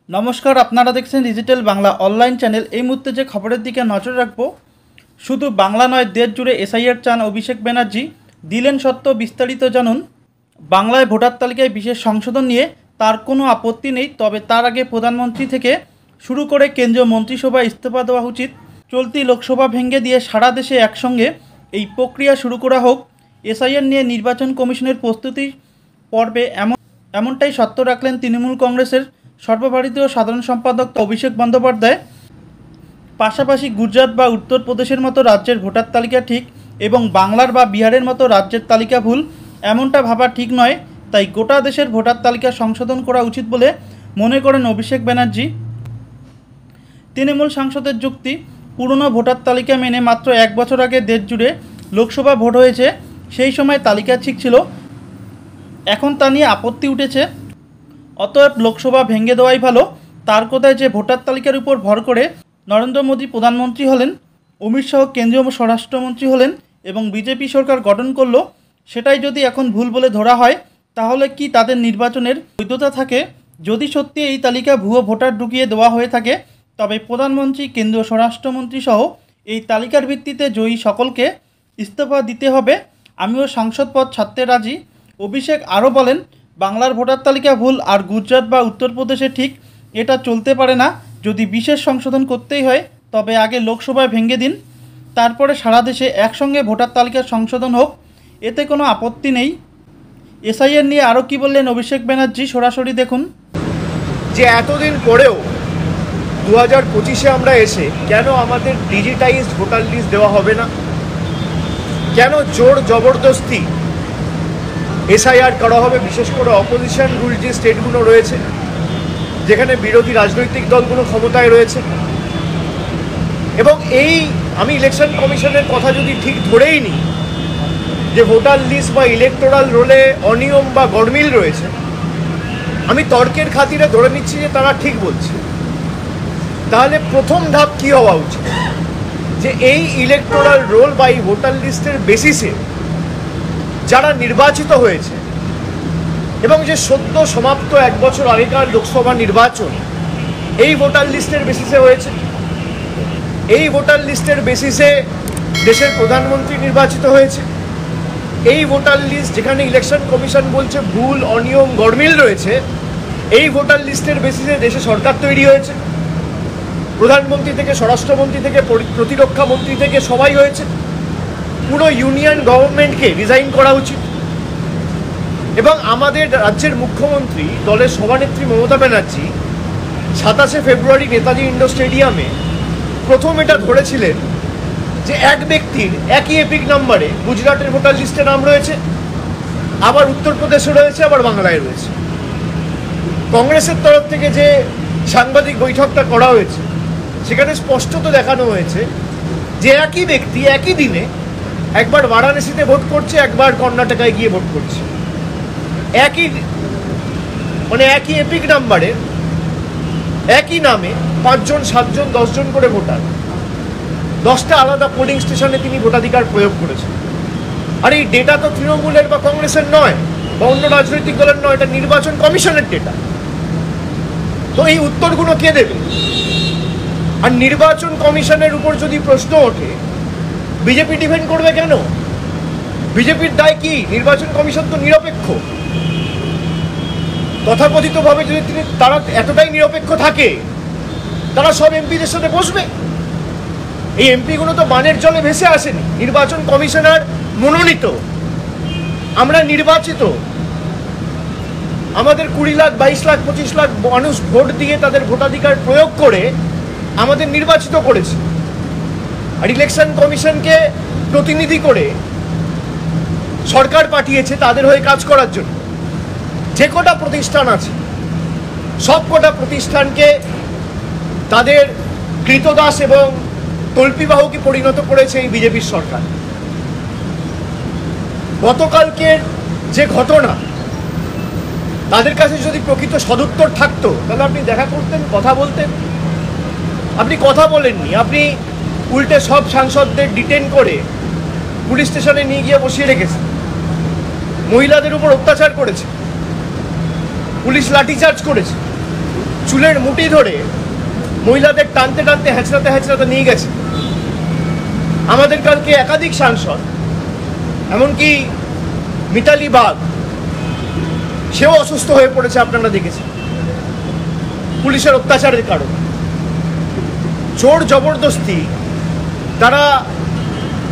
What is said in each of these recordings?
নমস্কার, আপনারা দেখছেন ডিজিটাল বাংলা অনলাইন চ্যানেল। এই মুহূর্তে যে খবরের দিকে নজর রাখবো, শুধু বাংলা নয়, দেশ জুড়ে এসআইআর চান অভিষেক ব্যানার্জি। দিলেন সত্য, বিস্তারিত জানুন। বাংলায় ভোটার তালিকায় বিশেষ সংশোধন নিয়ে তার কোনো আপত্তি নেই, তবে তার আগে প্রধানমন্ত্রী থেকে শুরু করে কেন্দ্রীয় মন্ত্রিসভায় ইস্তফা দেওয়া উচিত। চলতি লোকসভা ভেঙে দিয়ে সারা দেশে একসঙ্গে এই প্রক্রিয়া শুরু করা হোক। এসআইআর নিয়ে নির্বাচন কমিশনের প্রস্তুতি পর্বে এমনটাই সত্য রাখলেন তৃণমূল কংগ্রেসের সর্বভারতীয় সাধারণ সম্পাদক অভিষেক বন্দ্যোপাধ্যায়। পাশাপাশি গুজরাট বা উত্তরপ্রদেশের মতো রাজ্যের ভোটার তালিকা ঠিক এবং বাংলার বা বিহারের মতো রাজ্যের তালিকা ভুল, এমনটা ভাবা ঠিক নয়। তাই গোটা দেশের ভোটার তালিকা সংশোধন করা উচিত বলে মনে করেন অভিষেক ব্যানার্জি। তৃণমূল সাংসদের যুক্তি, পুরনো ভোটার তালিকা মেনে মাত্র 1 বছর আগে দেশ জুড়ে লোকসভা ভোট হয়েছে, সেই সময় তালিকা ঠিক ছিল, এখন তা নিয়ে আপত্তি উঠেছে। অতএব লোকসভা ভেঙে দেওয়াই ভালো। তার কথায় যে ভোটার তালিকার উপর ভর করে নরেন্দ্র মোদী প্রধানমন্ত্রী হলেন, অমিত শাহ কেন্দ্রীয় স্বরাষ্ট্রমন্ত্রী হলেন এবং বিজেপি সরকার গঠন করলো, সেটাই যদি এখন ভুল বলে ধরা হয়, তাহলে কি তাদের নির্বাচনের বৈধতা থাকে? যদি সত্যি এই তালিকা ভুয়ো ভোটার ঢুকিয়ে দেওয়া হয়ে থাকে, তবে প্রধানমন্ত্রী, কেন্দ্রীয় স্বরাষ্ট্রমন্ত্রী সহ এই তালিকার ভিত্তিতে জয়ী সকলকে ইস্তফা দিতে হবে। আমিও সাংসদ পদ ছাড়তে রাজি। অভিষেক আরও বলেন, বাংলার ভোটার তালিকা ভুল আর গুজরাট বা উত্তরপ্রদেশে ঠিক, এটা চলতে পারে না। যদি বিশেষ সংশোধন করতেই হয়, তবে আগে লোকসভায় ভেঙে দিন, তারপরে সারা দেশে একসঙ্গে ভোটার তালিকার সংশোধন হোক, এতে কোনো আপত্তি নেই। এসআইআর নিয়ে আরও কী বললেন অভিষেক ব্যানার্জি, সরাসরি দেখুন। যে এতদিন পরেও 2025-এ আমরা এসে কেন আমাদের ডিজিটাইজড ভোটার লিস্ট দেওয়া হবে না, কেন জোর জবরদস্তি এসআইআর করা হবে, বিশেষ করে অপোজিশন রুল যে স্টেটগুলো রয়েছে, যেখানে বিরোধী রাজনৈতিক দলগুলো ক্ষমতায় রয়েছে। এবং আমি ইলেকশন কমিশনের কথা যদি ঠিক ধরেই নিই যে ভোটার লিস্ট বা ইলেকটোরাল রোলে অনিয়ম বা গরমিল রয়েছে, আমি তর্কের খাতিরে ধরে নিচ্ছি যে তারা ঠিক বলছে, তাহলে প্রথম ধাপ কী হওয়া উচিত? যে এই ইলেকটোরাল রোল বা এই ভোটার লিস্টের বেসিসে যারা নির্বাচিত হয়েছে এবং যে সদ্য সমাপ্ত 1 বছর আগেকার লোকসভা নির্বাচন এই ভোটার লিস্টের বেসিসে হয়েছে, এই ভোটার লিস্টের বেসিসে দেশের প্রধানমন্ত্রী নির্বাচিত হয়েছে, এই ভোটার লিস্ট যেখানে ইলেকশন কমিশন বলছে ভুল, অনিয়ম, গরমিল রয়েছে, এই ভোটার লিস্টের বেসিসে দেশে সরকার তৈরি হয়েছে, প্রধানমন্ত্রী থেকে স্বরাষ্ট্রমন্ত্রী থেকে প্রতিরক্ষা মন্ত্রী থেকে সবাই হয়েছে। পুরো ইউনিয়ন গভর্নমেন্টকে রিজাইন করা উচিত। এবং আমাদের রাজ্যের মুখ্যমন্ত্রী, দলের সভানেত্রী মমতা ব্যানার্জি 27শে ফেব্রুয়ারি নেতাজি ইন্ডোর স্টেডিয়ামে প্রথম এটা ধরেছিলেন যে এক ব্যক্তির একই এপিক নাম্বারে গুজরাটের ভোটার লিস্টে নাম রয়েছে, আবার উত্তরপ্রদেশে রয়েছে, আবার বাংলায় রয়েছে। কংগ্রেসের তরফ থেকে যে সাংবাদিক বৈঠকটা করা হয়েছে, সেখানে স্পষ্টত দেখানো হয়েছে যে একই ব্যক্তি একই দিনে একবার বারাণসীতে ভোট করছে, একবার কর্ণাটকায় গিয়ে ভোট করছে। একই এপিক নাম্বারে একই নামে 5 জন, 7 জন, 10 জন করে ভোটার 10টা আলাদা পোলিং স্টেশনে তিনি ভোটাধিকার প্রয়োগ করেছেন। আর এই ডেটা তো তৃণমূলের বা কংগ্রেসের নয় বা অন্য রাজনৈতিক দলের নয়, এটা নির্বাচন কমিশনের ডেটা। তো এই উত্তরগুলো কে দেবে? আর নির্বাচন কমিশনের উপর যদি প্রশ্ন ওঠে, বিজেপি ডিফেন্ড করবে কেন? বিজেপির দায় কি? নির্বাচন কমিশন তো নিরপেক্ষ। তথাকথিতভাবে যদি তারা এতটাই নিরপেক্ষ থাকে, তারা সব এমপিদের সাথে বসবে। এই এমপিগুলো তো বানের জলে ভেসে আসেনি, নির্বাচন কমিশনার মনোনীত, আমরা নির্বাচিত। আমাদের 20 লাখ, 22 লাখ, 25 লাখ মানুষ ভোট দিয়ে তাদের ভোটাধিকার প্রয়োগ করে আমাদের নির্বাচিত করেছে। আর ইলেকশন কমিশনকে প্রতিনিধি করে সরকার পাঠিয়েছে তাদের হয়ে কাজ করার জন্য। যে কটা প্রতিষ্ঠান আছে, সব কটা প্রতিষ্ঠানকে তাদের কৃতদাস এবং তল্পিবাহকে পরিণত করেছে এই বিজেপির সরকার। গতকালকের যে ঘটনা, তাদের কাছে যদি প্রকৃত সদুত্তর থাকতো, তাহলে আপনি দেখা করতেন, কথা বলতেন। আপনি কথা বলেননি, আপনি উল্টে সব সাংসদদের ডিটেন করে পুলিশ স্টেশনে নিয়ে গিয়ে বসিয়ে রেখেছে, মহিলাদের উপর অত্যাচার করেছে, পুলিশ লাঠিচার্জ করেছে, চুলের মুঠি ধরে মহিলাদের টানতে টানতে হেঁচড়াতে হেঁচড়াতে নিয়ে গেছে। আমাদের কালকে একাধিক সাংসদ, এমনকি মিতালি বাগ, সেও অসুস্থ হয়ে পড়েছে, আপনারা দেখেছেন, পুলিশের অত্যাচারের কারণে। জোর জবরদস্তি তারা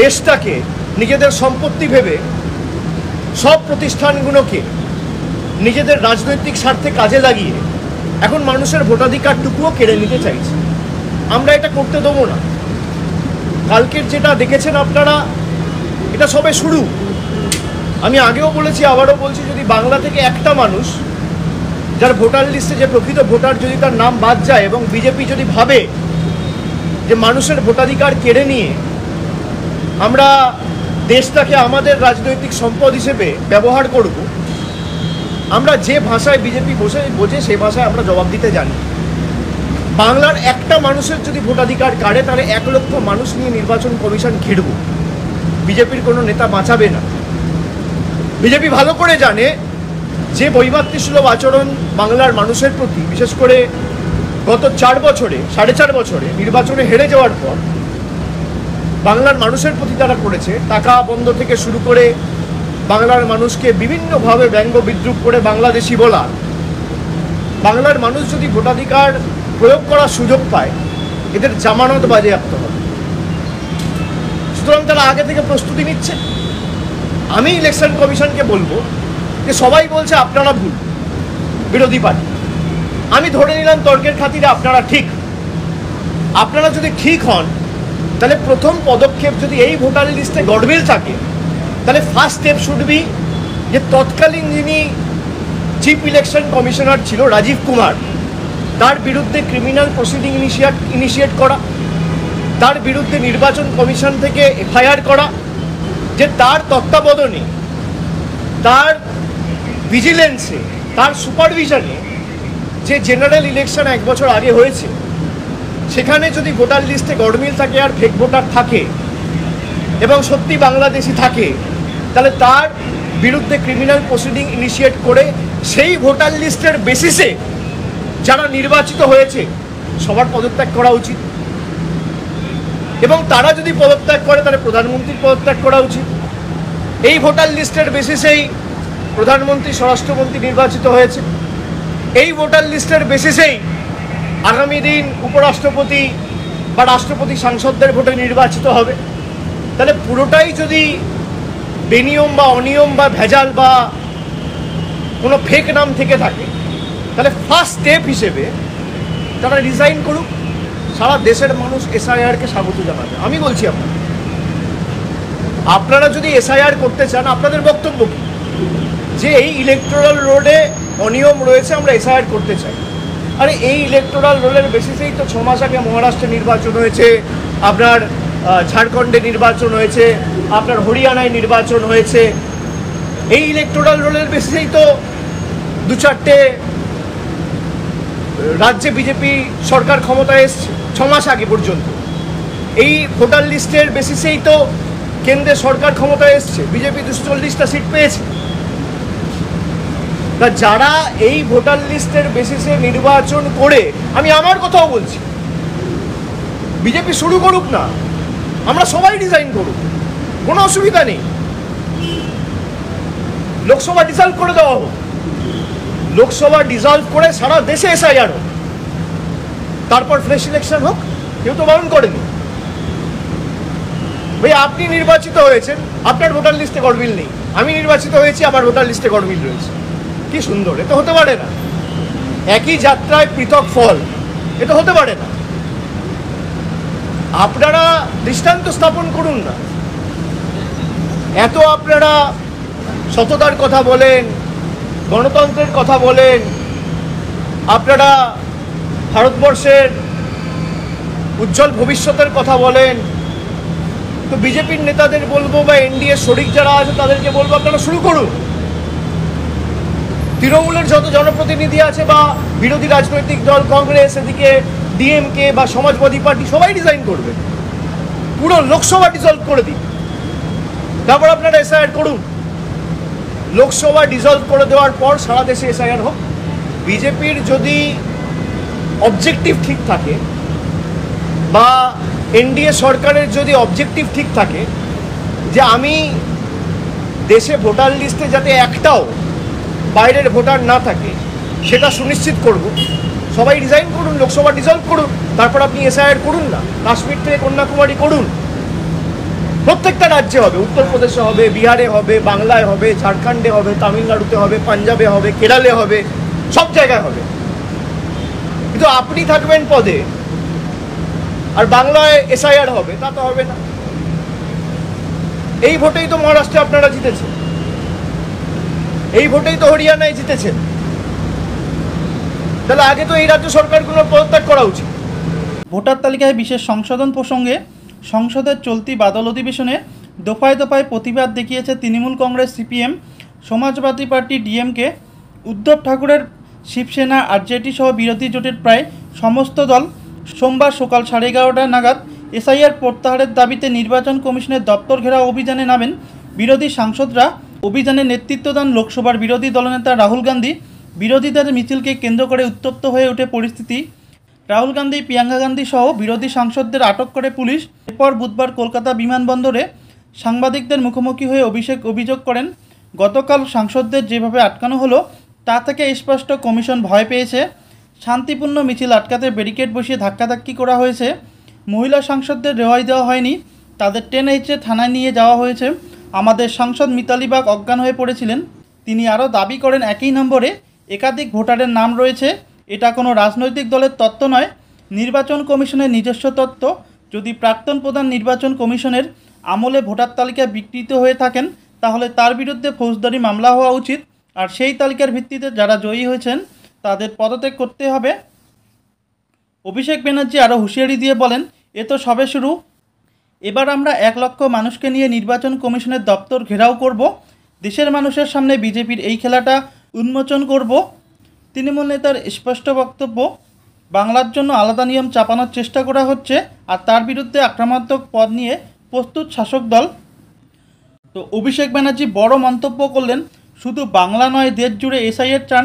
দেশটাকে নিজেদের সম্পত্তি ভেবে সব প্রতিষ্ঠানগুলোকে নিজেদের রাজনৈতিক স্বার্থে কাজে লাগিয়ে এখন মানুষের ভোটাধিকারটুকুও কেড়ে নিতে চাইছে। আমরা এটা করতে দেবো না। কালকের যেটা দেখেছেন আপনারা, এটা সবে শুরু। আমি আগেও বলেছি, আবারও বলছি, যদি বাংলা থেকে একটা মানুষ যার ভোটার লিস্টে যে প্রকৃত ভোটার যদি তার নাম বাদ যায় এবং বিজেপি যদি ভাবে যে মানুষের ভোটাধিকার কেড়ে নিয়ে আমরা দেশটাকে আমাদের রাজনৈতিক সম্পদ হিসেবে ব্যবহার করব, আমরা যে ভাষায় বিজেপি বোঝে সেই ভাষায় আমরা জবাব দিতে জানি। বাংলার একটা মানুষের যদি ভোটাধিকার কাড়ে, তাহলে 1 লক্ষ মানুষ নিয়ে নির্বাচন কমিশন ঘিরব। বিজেপির কোনো নেতা বাঁচাবে না। বিজেপি ভালো করে জানে যে বৈমাতৃসুলভ আচরণ বাংলার মানুষের প্রতি, বিশেষ করে গত 4.5 বছরে নির্বাচনে হেরে যাওয়ার পর বাংলার মানুষের প্রতি তারা করেছে, টাকা বন্ধ থেকে শুরু করে বাংলার মানুষকে বিভিন্নভাবে ব্যঙ্গ বিদ্রুপ করে বাংলাদেশি বলা, বাংলার মানুষ যদি ভোটাধিকার প্রয়োগ করার সুযোগ পায়, এদের জামানত বাজেয়াপ্ত হবে। সুতরাং তারা আগে থেকে প্রস্তুতি নিচ্ছে। আমি ইলেকশন কমিশনকে বলবো যে সবাই বলছে আপনারা ভুল, বিরোধী পার্টি। আমি ধরে নিলাম তর্কের খাতিরে আপনারা ঠিক। আপনারা যদি ঠিক হন, তাহলে প্রথম পদক্ষেপ যদি এই ভোটার লিস্টে গডমিল থাকে, তাহলে ফার্স্ট স্টেপ শুড বি যে তৎকালীন যিনি চিফ ইলেকশন কমিশনার ছিল রাজীব কুমার, তার বিরুদ্ধে ক্রিমিনাল প্রসিডিং ইনিশিয়েট করা, তার বিরুদ্ধে নির্বাচন কমিশন থেকে এফআইআর করা, যে তার তত্ত্বাবধানে, তার ভিজিলেন্সে, তার সুপারভিশনে যে জেনারেল ইলেকশন 1 বছর আগে হয়েছে, সেখানে যদি ভোটার লিস্টে গডমিল থাকে আর ফেক ভোটার থাকে এবং সত্যি বাংলাদেশি থাকে, তাহলে তার বিরুদ্ধে ক্রিমিনাল প্রসিডিং ইনিশিয়েট করে সেই ভোটার লিস্টের বেসিসে যারা নির্বাচিত হয়েছে সবার পদত্যাগ করা উচিত। এবং তারা যদি পদত্যাগ করে, তাহলে প্রধানমন্ত্রীর পদত্যাগ করা উচিত। এই ভোটার লিস্টের বেসিসেই প্রধানমন্ত্রী, স্বরাষ্ট্রমন্ত্রী নির্বাচিত হয়েছে। এই ভোটার লিস্টের বেসিসেই আগামী দিন উপরাষ্ট্রপতি বা রাষ্ট্রপতি সাংসদদের ভোটে নির্বাচিত হবে। তাহলে পুরোটাই যদি বেনিয়ম বা অনিয়ম বা ভেজাল বা কোনো ফেক নাম থেকে থাকে, তাহলে ফার্স্ট স্টেপ হিসেবে তারা রিজাইন করুক। সারা দেশের মানুষ এসআইআরকে স্বাগত জানাবে। আমি বলছি আপনারা যদি এসআইআর করতে চান, আপনাদের বক্তব্য কি? যে এই ইলেকটোরাল রোলে অনিয়ম রয়েছে, আমরা এসআইআর করতে চাই। আরে এই ইলেকটোরাল রোলের বেসিসেই তো 6 মাস আগে মহারাষ্ট্রে নির্বাচন হয়েছে, আপনার ঝাড়খণ্ডে নির্বাচন হয়েছে, আপনার হরিয়ানায় নির্বাচন হয়েছে। এই ইলেকটোরাল রোলের বেসিসেই তো 2-4টে রাজ্যে বিজেপি সরকার ক্ষমতায় এসছে 6 মাস আগে পর্যন্ত। এই ভোটার লিস্টের বেসিসেই তো কেন্দ্রে সরকার ক্ষমতায় এসছে, বিজেপি 240টা সিট পেয়েছে। তা যারা এই ভোটার লিস্টের বেসিসে নির্বাচন করে, আমি আমার কথাও বলছি, বিজেপি শুরু করুক না, আমরা সবাই ডিজাইন করুক, কোনো অসুবিধা নেই। লোকসভা ডিসলভ করে দেওয়া হোক, লোকসভা ডিসলভ করে সারা দেশে এসআইআর হোক, তারপর ফ্রেশ ইলেকশন হোক। কেউ তো বারণ করেনি। ভাই, আপনি নির্বাচিত হয়েছেন, আপনার ভোটার লিস্টে গডমিল নেই। আমি নির্বাচিত হয়েছি, আমার ভোটার লিস্টে গডমিল রয়েছে। কি সুন্দর! এটা হতে পারে না। একই যাত্রায় পৃথক ফল, এটা হতে পারে না। আপনারা দৃষ্টান্ত স্থাপন করুন না। এত আপনারা সততার কথা বলেন, গণতন্ত্রের কথা বলেন, আপনারা ভারতবর্ষের উজ্জ্বল ভবিষ্যতের কথা বলেন, তো বিজেপির নেতাদের বলবো বা এনডিএ শরিক যারা আছে তাদেরকে বলবো, আপনারা শুরু করুন। তৃণমূলের যত জনপ্রতিনিধি আছে বা বিরোধী রাজনৈতিক দল, কংগ্রেস, এদিকে ডিএমকে বা সমাজবাদী পার্টি, সবাই ডিজাইন করবে। পুরো লোকসভা ডিসলভ করে দিন, তারপর আপনারা এসআইআর করুন। লোকসভা ডিসলভ করে দেওয়ার পর সারা দেশে এসআইআর হোক। বিজেপির যদি অবজেক্টিভ ঠিক থাকে বা এনডিএ সরকারের যদি অবজেক্টিভ ঠিক থাকে যে আমি দেশে ভোটার লিস্টে যাতে একটাও বাইরের ভোটার না থাকে সেটা সুনিশ্চিত করব, সবাই রিজাইন করুন, লোকসভা ডিসলভ করুন, তারপর আপনি এসআইআর করুন না, কাশ্মীর থেকে কন্যাকুমারী করুন। প্রত্যেকটা রাজ্যে হবে, উত্তরপ্রদেশে হবে, বিহারে হবে, বাংলায় হবে, ঝাড়খণ্ডে হবে, তামিলনাড়ুতে হবে, পাঞ্জাবে হবে, কেরালে হবে, সব জায়গায় হবে। কিন্তু আপনি থাকবেন পদে আর বাংলায় এসআইআর হবে, তা তো হবে না। এই ভোটেই তো মহারাষ্ট্রে আপনারা জিতেছেন, এই ভোটেই তো হরিয়ানায় জিতেছেন। তাহলে আগে তো এই রাজ্য সরকারগুলো পদত্যাগ করা উচিত। ভোটার তালিকায় বিশেষ সংশোধন প্রসঙ্গে সংসদের চলতি বাদল অধিবেশনে দফায় দফায় প্রতিবাদ দেখিয়েছে তৃণমূল কংগ্রেস, সিপিএম, সমাজবাদী পার্টি, ডিএমকে। উদ্ধব ঠাকুরের শিবসেনা, আরজেডি সহ বিরোধী জোটের প্রায় সমস্ত দল সোমবার সকাল 11:30 নাগাদ এসআইআর প্রত্যাহারের দাবিতে নির্বাচন কমিশনের দপ্তর ঘেরাও অভিযানে নামেন। বিরোধী সাংসদরা অভিযানে নেতৃত্ব দেন লোকসভার বিরোধী দলনেতা রাহুল গান্ধী। বিরোধীদের মিছিলকে কেন্দ্র করে উত্তপ্ত হয়ে ওঠে পরিস্থিতি। রাহুল গান্ধী, প্রিয়াঙ্কা গান্ধী সহ বিরোধী সাংসদদের আটক করে পুলিশ। এরপর বুধবার কলকাতা বিমানবন্দরে সাংবাদিকদের মুখোমুখি হয়ে অভিযোগ করেন, গতকাল সাংসদদের যেভাবে আটকানো হলো তা থেকে স্পষ্ট কমিশন ভয় পেয়েছে। শান্তিপূর্ণ মিছিল আটকাতে ব্যারিকেড বসিয়ে ধাক্কাধাক্কি করা হয়েছে। মহিলা সাংসদদের রেহাই দেওয়া হয়নি, তাদের টেনে হিচড়ে থানায় নিয়ে যাওয়া হয়েছে। আমাদের সাংসদ মিতালি বাগ অজ্ঞান হয়ে পড়েছিলেন। তিনি আরও দাবি করেন, একই নম্বরে একাধিক ভোটারের নাম রয়েছে। এটা কোনো রাজনৈতিক দলের তত্ত্ব নয়, নির্বাচন কমিশনের নিজস্ব তত্ত্ব। যদি প্রাক্তন প্রধান নির্বাচন কমিশনের আমলে ভোটার তালিকা বিকৃত হয়ে থাকেন তাহলে তার বিরুদ্ধে ফৌজদারি মামলা হওয়া উচিত, আর সেই তালিকার ভিত্তিতে যারা জয়ী হয়েছেন তাদের পদত্যাগ করতে হবে। অভিষেক ব্যানার্জি আরও হুঁশিয়ারি দিয়ে বলেন, এ তো সবে শুরু। এবার আমরা 1 লক্ষ মানুষকে নিয়ে নির্বাচন কমিশনের দপ্তর ঘেরাও করব। দেশের মানুষের সামনে বিজেপির এই খেলাটা উন্মোচন করব। তৃণমূল নেতার স্পষ্ট বক্তব্য, বাংলার জন্য আলাদা নিয়ম চাপানোর চেষ্টা করা হচ্ছে, আর তার বিরুদ্ধে আক্রমণাত্মক পদ নিয়ে প্রস্তুত শাসক দল। তো অভিষেক ব্যানার্জি বড় মন্তব্য করলেন, শুধু বাংলা নয় দেশ জুড়ে এসআইআর চান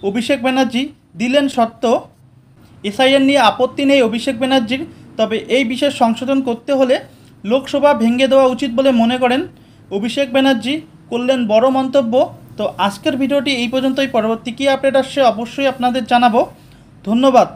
অভিষেক ব্যানার্জি। দিলেন সত্য, এসআইআর নিয়ে আপত্তি নেই অভিষেক ব্যানার্জির, তবে এই বিশেষ সংশোধন করতে হলে লোকসভা ভেঙে দেওয়া উচিত বলে মনে করেন অভিষেক ব্যানার্জি। করলেন বড় মন্তব্য। তো আজকের ভিডিওটি এই পর্যন্তই। পরবর্তী কী আপডেট আসছে অবশ্যই আপনাদের জানাবো। ধন্যবাদ।